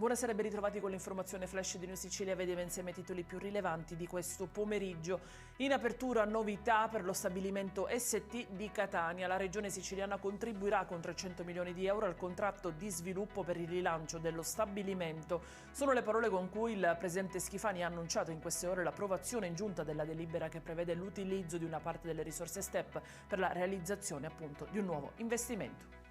Buonasera e ben ritrovati con l'informazione flash di New Sicilia. Vediamo insieme i titoli più rilevanti di questo pomeriggio. In apertura novità per lo stabilimento ST di Catania. La regione siciliana contribuirà con 300 milioni di euro al contratto di sviluppo per il rilancio dello stabilimento. Sono le parole con cui il presidente Schifani ha annunciato in queste ore l'approvazione in giunta della delibera che prevede l'utilizzo di una parte delle risorse STEP per la realizzazione appunto di un nuovo investimento.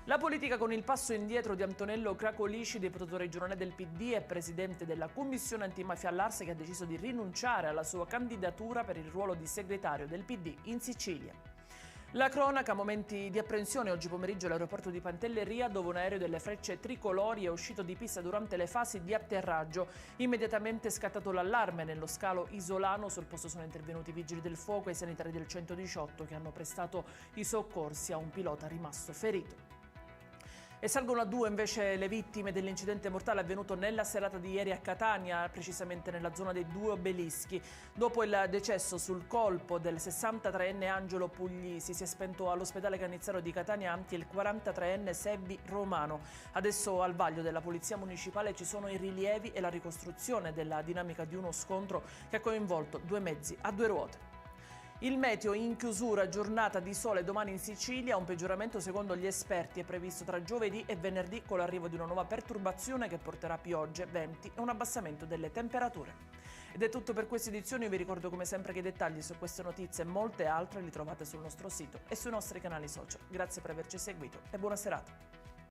La politica con il passo indietro di Antonello Cracolici, deputato regionale del PD e presidente della Commissione Antimafia all'Ars, che ha deciso di rinunciare alla sua candidatura per il ruolo di segretario del PD in Sicilia. La cronaca, momenti di apprensione oggi pomeriggio all'aeroporto di Pantelleria, dove un aereo delle Frecce Tricolori è uscito di pista durante le fasi di atterraggio. Immediatamente è scattato l'allarme nello scalo isolano. Sul posto sono intervenuti i vigili del fuoco e i sanitari del 118 che hanno prestato i soccorsi a un pilota rimasto ferito. E salgono a 2 invece le vittime dell'incidente mortale avvenuto nella serata di ieri a Catania, precisamente nella zona dei 2 obelischi. Dopo il decesso sul colpo del 63enne Angelo Puglisi, si è spento all'ospedale Cannizzaro di Catania anche il 43enne Sebbi Romano. Adesso al vaglio della Polizia Municipale ci sono i rilievi e la ricostruzione della dinamica di uno scontro che ha coinvolto 2 mezzi a 2 ruote. Il meteo in chiusura, giornata di sole domani in Sicilia, un peggioramento secondo gli esperti è previsto tra giovedì e venerdì con l'arrivo di una nuova perturbazione che porterà piogge, venti e un abbassamento delle temperature. Ed è tutto per questa edizione, io vi ricordo come sempre che i dettagli su queste notizie e molte altre li trovate sul nostro sito e sui nostri canali social. Grazie per averci seguito e buona serata.